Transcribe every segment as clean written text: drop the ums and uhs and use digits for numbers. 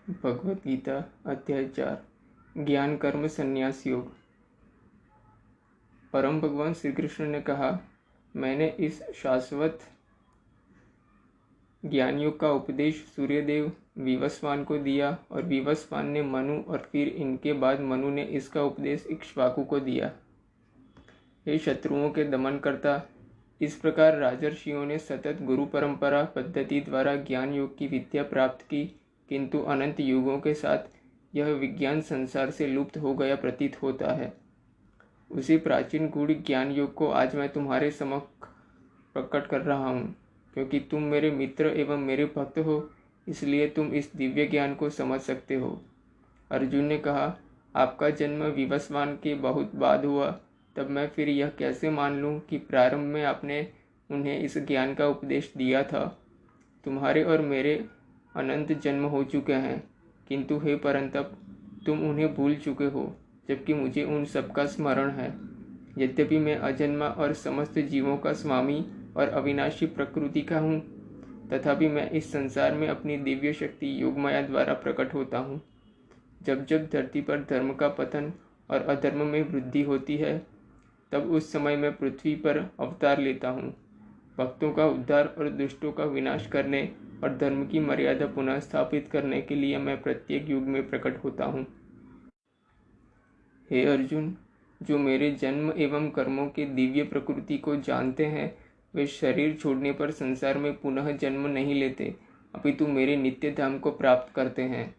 भगवत गीता अध्याय 4 ज्ञान कर्म संन्यास योग। परम भगवान श्री कृष्ण ने कहा, मैंने इस शाश्वत ज्ञान योग का उपदेश सूर्यदेव विवस्वान को दिया और विवस्वान ने मनु और फिर इनके बाद मनु ने इसका उपदेश इक्ष्वाकु को दिया। हे शत्रुओं के दमन करता, इस प्रकार राजर्षियों ने सतत गुरु परंपरा पद्धति द्वारा ज्ञान योग की विद्या प्राप्त की, किंतु अनंत युगों के साथ यह विज्ञान संसार से लुप्त हो गया प्रतीत होता है। उसी प्राचीन गूढ़ ज्ञान योग को आज मैं तुम्हारे समक्ष प्रकट कर रहा हूँ, क्योंकि तुम मेरे मित्र एवं मेरे भक्त हो, इसलिए तुम इस दिव्य ज्ञान को समझ सकते हो। अर्जुन ने कहा, आपका जन्म विवस्वान के बहुत बाद हुआ, तब मैं फिर यह कैसे मान लूँ कि प्रारंभ में आपने उन्हें इस ज्ञान का उपदेश दिया था। तुम्हारे और मेरे अनंत जन्म हो चुके हैं, किंतु हे परंतप, तुम उन्हें भूल चुके हो, जबकि मुझे उन सब का स्मरण है। यद्यपि मैं अजन्मा और समस्त जीवों का स्वामी और अविनाशी प्रकृति का हूँ, तथापि मैं इस संसार में अपनी दिव्य शक्ति योगमाया द्वारा प्रकट होता हूँ। जब जब धरती पर धर्म का पतन और अधर्म में वृद्धि होती है, तब उस समय मैं पृथ्वी पर अवतार लेता हूँ। भक्तों का उद्धार और दुष्टों का विनाश करने और धर्म की मर्यादा पुनः स्थापित करने के लिए मैं प्रत्येक युग में प्रकट होता हूँ। हे अर्जुन, जो मेरे जन्म एवं कर्मों के दिव्य प्रकृति को जानते हैं, वे शरीर छोड़ने पर संसार में पुनः जन्म नहीं लेते, अपितु मेरे नित्य धाम को प्राप्त करते हैं।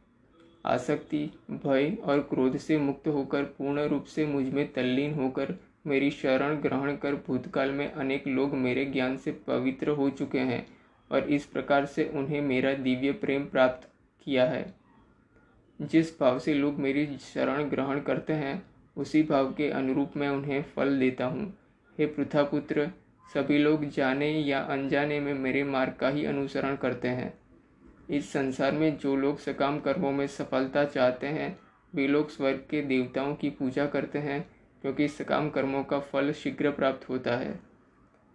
आसक्ति, भय और क्रोध से मुक्त होकर पूर्ण रूप से मुझ में तल्लीन होकर मेरी शरण ग्रहण कर भूतकाल में अनेक लोग मेरे ज्ञान से पवित्र हो चुके हैं और इस प्रकार से उन्हें मेरा दिव्य प्रेम प्राप्त किया है। जिस भाव से लोग मेरी शरण ग्रहण करते हैं, उसी भाव के अनुरूप मैं उन्हें फल देता हूँ। हे पृथापुत्र, सभी लोग जाने या अनजाने में मेरे मार्ग का ही अनुसरण करते हैं। इस संसार में जो लोग सकाम कर्मों में सफलता चाहते हैं, वे लोग स्वर्ग के देवताओं की पूजा करते हैं, क्योंकि सकाम कर्मों का फल शीघ्र प्राप्त होता है।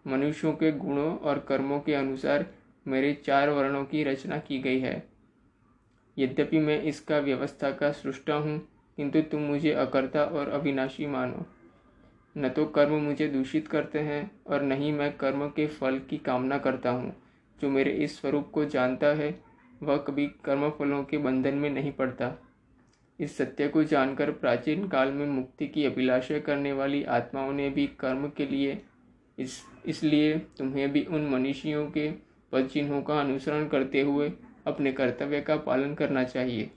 मनुष्यों के गुणों और कर्मों के अनुसार मेरे 4 वर्णों की रचना की गई है। यद्यपि मैं इसका व्यवस्था का सृष्टा हूँ, किंतु तुम मुझे अकर्ता और अविनाशी मानो। न तो कर्म मुझे दूषित करते हैं और न ही मैं कर्म के फल की कामना करता हूँ। जो मेरे इस स्वरूप को जानता है, वह कभी कर्म फलों के बंधन में नहीं पड़ता। इस सत्य को जानकर प्राचीन काल में मुक्ति की अभिलाषा करने वाली आत्माओं ने भी कर्म के लिए इसलिए तुम्हें भी उन मनीषियों के पद चिन्हों का अनुसरण करते हुए अपने कर्तव्य का पालन करना चाहिए।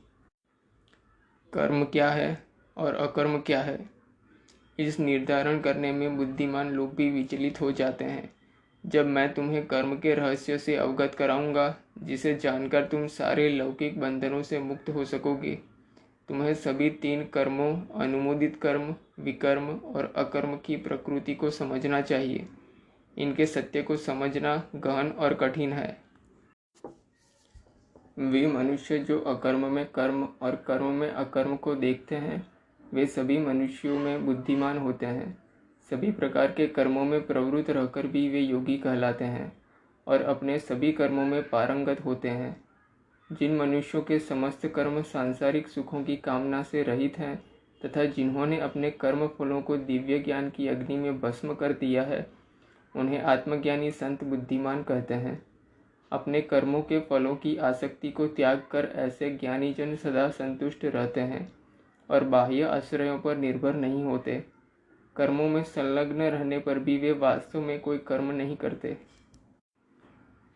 कर्म क्या है और अकर्म क्या है, इस निर्धारण करने में बुद्धिमान लोग भी विचलित हो जाते हैं। जब मैं तुम्हें कर्म के रहस्य से अवगत कराऊंगा, जिसे जानकर तुम सारे लौकिक बंधनों से मुक्त हो सकोगे, तुम्हें सभी 3 कर्मों अनुमोदित कर्म, विकर्म और अकर्म की प्रकृति को समझना चाहिए। इनके सत्य को समझना गहन और कठिन है। वे मनुष्य जो अकर्म में कर्म और कर्म में अकर्म को देखते हैं, वे सभी मनुष्यों में बुद्धिमान होते हैं। सभी प्रकार के कर्मों में प्रवृत्त रहकर भी वे योगी कहलाते हैं और अपने सभी कर्मों में पारंगत होते हैं। जिन मनुष्यों के समस्त कर्म सांसारिक सुखों की कामना से रहित हैं तथा जिन्होंने अपने कर्म फलों को दिव्य ज्ञान की अग्नि में भस्म कर दिया है, उन्हें आत्मज्ञानी संत बुद्धिमान कहते हैं। अपने कर्मों के फलों की आसक्ति को त्याग कर ऐसे ज्ञानी जन सदा संतुष्ट रहते हैं और बाह्य आश्रयों पर निर्भर नहीं होते। कर्मों में संलग्न रहने पर भी वे वास्तव में कोई कर्म नहीं करते।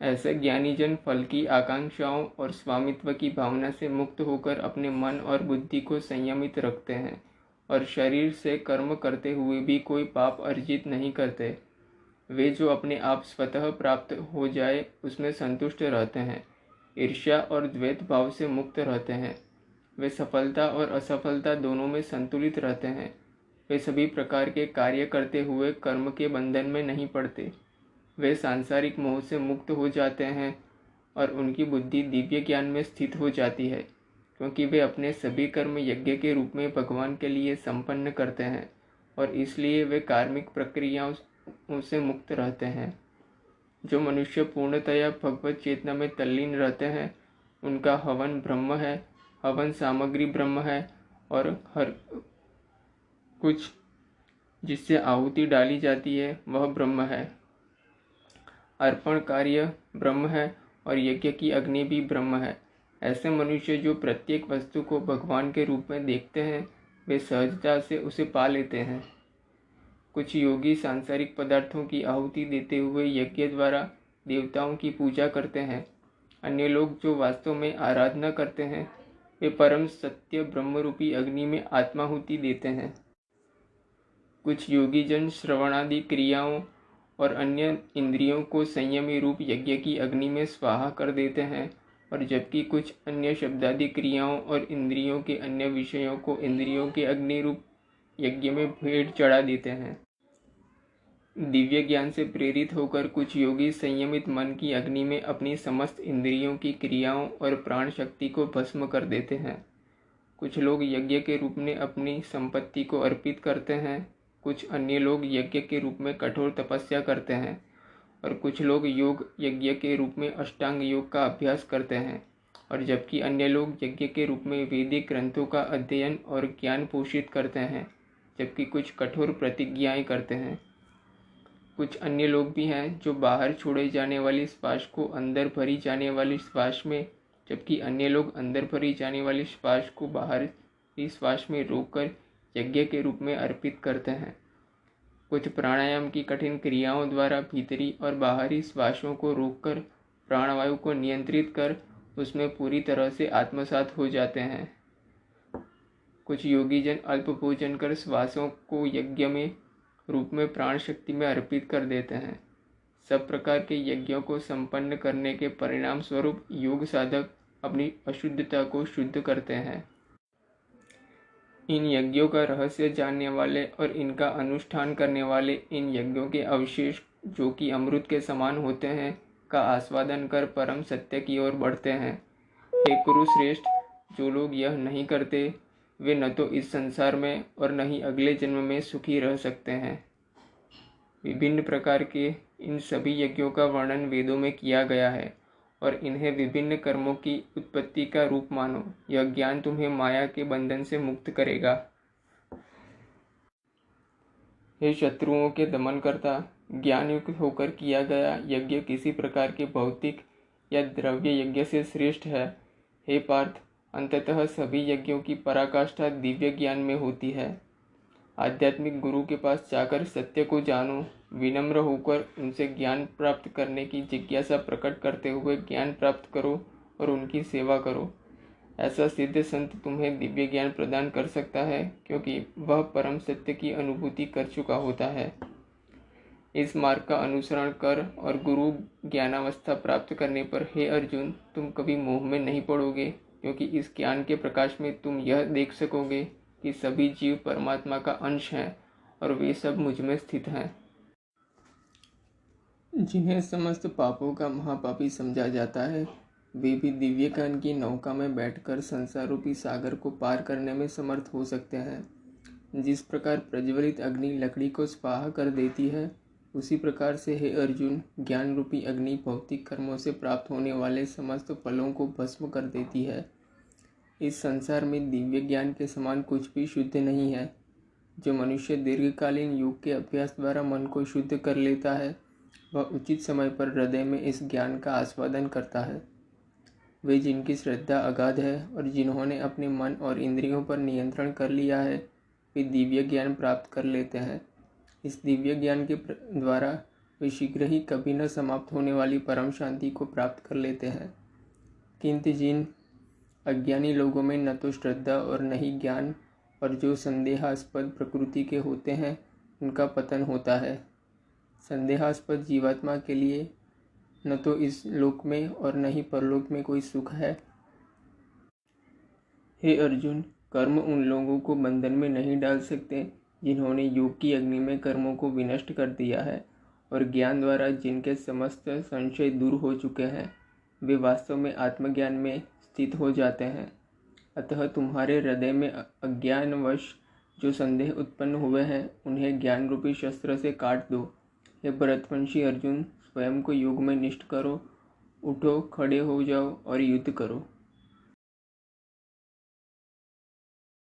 ऐसे ज्ञानी जन फल की आकांक्षाओं और स्वामित्व की भावना से मुक्त होकर अपने मन और बुद्धि को संयमित रखते हैं और शरीर से कर्म करते हुए भी कोई पाप अर्जित नहीं करते। वे जो अपने आप स्वतः प्राप्त हो जाए उसमें संतुष्ट रहते हैं। ईर्ष्या और द्वैत भाव से मुक्त रहते हैं। वे सफलता और असफलता दोनों में संतुलित रहते हैं। वे सभी प्रकार के कार्य करते हुए कर्म के बंधन में नहीं पड़ते। वे सांसारिक मोह से मुक्त हो जाते हैं और उनकी बुद्धि दिव्य ज्ञान में स्थित हो जाती है, क्योंकि वे अपने सभी कर्म यज्ञ के रूप में भगवान के लिए संपन्न करते हैं और इसलिए वे कार्मिक प्रक्रियाओं से मुक्त रहते हैं। जो मनुष्य पूर्णतया भगवत चेतना में तल्लीन रहते हैं, उनका हवन ब्रह्म है हवन सामग्री ब्रह्म है और हर कुछ जिससे आहुति डाली जाती है वह ब्रह्म है। अर्पण कार्य ब्रह्म है और यज्ञ की अग्नि भी ब्रह्म है। ऐसे मनुष्य जो प्रत्येक वस्तु को भगवान के रूप में देखते हैं वे सहजता से उसे पा लेते हैं। कुछ योगी सांसारिक पदार्थों की आहुति देते हुए यज्ञ द्वारा देवताओं की पूजा करते हैं। अन्य लोग जो वास्तव में आराधना करते हैं वे परम सत्य ब्रह्मरूपी अग्नि में आत्माहुति देते हैं। कुछ योगी जन श्रवणादि क्रियाओं और अन्य इंद्रियों को संयमी रूप यज्ञ की अग्नि में स्वाहा कर देते हैं, और जबकि कुछ अन्य शब्दादि क्रियाओं और इंद्रियों के अन्य विषयों को इंद्रियों के अग्नि रूप यज्ञ में भेंट चढ़ा देते हैं। दिव्य ज्ञान से प्रेरित होकर कुछ योगी संयमित मन की अग्नि में अपनी समस्त इंद्रियों की क्रियाओं और प्राण शक्ति को भस्म कर देते हैं। कुछ लोग यज्ञ के रूप में अपनी संपत्ति को अर्पित करते हैं, कुछ अन्य लोग यज्ञ के रूप में कठोर तपस्या करते हैं, और कुछ लोग योग यज्ञ के रूप में अष्टांग योग का अभ्यास करते हैं, और जबकि अन्य लोग यज्ञ के रूप में वैदिक ग्रंथों का अध्ययन और ज्ञान पोषित करते हैं, जबकि कुछ कठोर प्रतिज्ञाएं करते हैं। कुछ अन्य लोग भी हैं जो बाहर छोड़े जाने वाली श्वास को अंदर भरी जाने वाली श्वास में, जबकि अन्य लोग अंदर भरी जाने वाली श्वास को बाहर की श्वास में रोककर यज्ञ के रूप में अर्पित करते हैं। कुछ प्राणायाम की कठिन क्रियाओं द्वारा भीतरी और बाहरी श्वासों को रोककर प्राणवायु को नियंत्रित कर उसमें पूरी तरह से आत्मसात हो जाते हैं। कुछ योगी जन अल्प भोजन कर श्वासों को यज्ञ में रूप में प्राण शक्ति में अर्पित कर देते हैं। सब प्रकार के यज्ञों को संपन्न करने के परिणाम स्वरूप योग साधक अपनी अशुद्धता को शुद्ध करते हैं। इन यज्ञों का रहस्य जानने वाले और इनका अनुष्ठान करने वाले इन यज्ञों के अवशेष जो कि अमृत के समान होते हैं का आस्वादन कर परम सत्य की ओर बढ़ते हैं। हे कुरुश्रेष्ठ, जो लोग यह नहीं करते वे न तो इस संसार में और न ही अगले जन्म में सुखी रह सकते हैं। विभिन्न प्रकार के इन सभी यज्ञों का वर्णन वेदों में किया गया है और इन्हें विभिन्न कर्मों की उत्पत्ति का रूप मानो। यह ज्ञान तुम्हें माया के बंधन से मुक्त करेगा। हे शत्रुओं के दमन करता, ज्ञान युक्त होकर किया गया यज्ञ किसी प्रकार के भौतिक या द्रव्य यज्ञ से श्रेष्ठ है। हे पार्थ, अंततः सभी यज्ञों की पराकाष्ठा दिव्य ज्ञान में होती है। आध्यात्मिक गुरु के पास जाकर सत्य को जानो, विनम्र होकर उनसे ज्ञान प्राप्त करने की जिज्ञासा प्रकट करते हुए ज्ञान प्राप्त करो और उनकी सेवा करो। ऐसा सिद्ध संत तुम्हें दिव्य ज्ञान प्रदान कर सकता है, क्योंकि वह परम सत्य की अनुभूति कर चुका होता है। इस मार्ग का अनुसरण कर और गुरु ज्ञानावस्था प्राप्त करने पर हे अर्जुन, तुम कभी मोह में नहीं पड़ोगे, क्योंकि इस ज्ञान के प्रकाश में तुम यह देख सकोगे कि सभी जीव परमात्मा का अंश हैं और वे सब मुझ में स्थित हैं। जिन्हें समस्त पापों का महापापी समझा जाता है वे भी दिव्य ज्ञान की नौका में बैठकर संसार रूपी सागर को पार करने में समर्थ हो सकते हैं। जिस प्रकार प्रज्वलित अग्नि लकड़ी को स्वाहा कर देती है, उसी प्रकार से हे अर्जुन, ज्ञान रूपी अग्नि भौतिक कर्मों से प्राप्त होने वाले समस्त फलों को भस्म कर देती है। इस संसार में दिव्य ज्ञान के समान कुछ भी शुद्ध नहीं है। जो मनुष्य दीर्घकालीन योग के अभ्यास द्वारा मन को शुद्ध कर लेता है वह उचित समय पर हृदय में इस ज्ञान का आस्वादन करता है। वे जिनकी श्रद्धा अगाध है और जिन्होंने अपने मन और इंद्रियों पर नियंत्रण कर लिया है वे दिव्य ज्ञान प्राप्त कर लेते हैं। इस दिव्य ज्ञान के द्वारा वे शीघ्र ही कभी न समाप्त होने वाली परम शांति को प्राप्त कर लेते हैं। किंतु जिन अज्ञानी लोगों में न तो श्रद्धा और न ही ज्ञान और जो संदेहास्पद प्रकृति के होते हैं उनका पतन होता है। संदेहास्पद जीवात्मा के लिए न तो इस लोक में और न ही परलोक में कोई सुख है। हे अर्जुन, कर्म उन लोगों को बंधन में नहीं डाल सकते जिन्होंने योग की अग्नि में कर्मों को विनष्ट कर दिया है और ज्ञान द्वारा जिनके समस्त संशय दूर हो चुके हैं वे वास्तव में आत्मज्ञान में स्थित हो जाते हैं। अतः तुम्हारे हृदय में अज्ञानवश जो संदेह उत्पन्न हुए हैं उन्हें ज्ञान रूपी शस्त्र से काट दो। हे भरतवंशी अर्जुन, स्वयं को योग में निष्ठ करो, उठो, खड़े हो जाओ और युद्ध करो।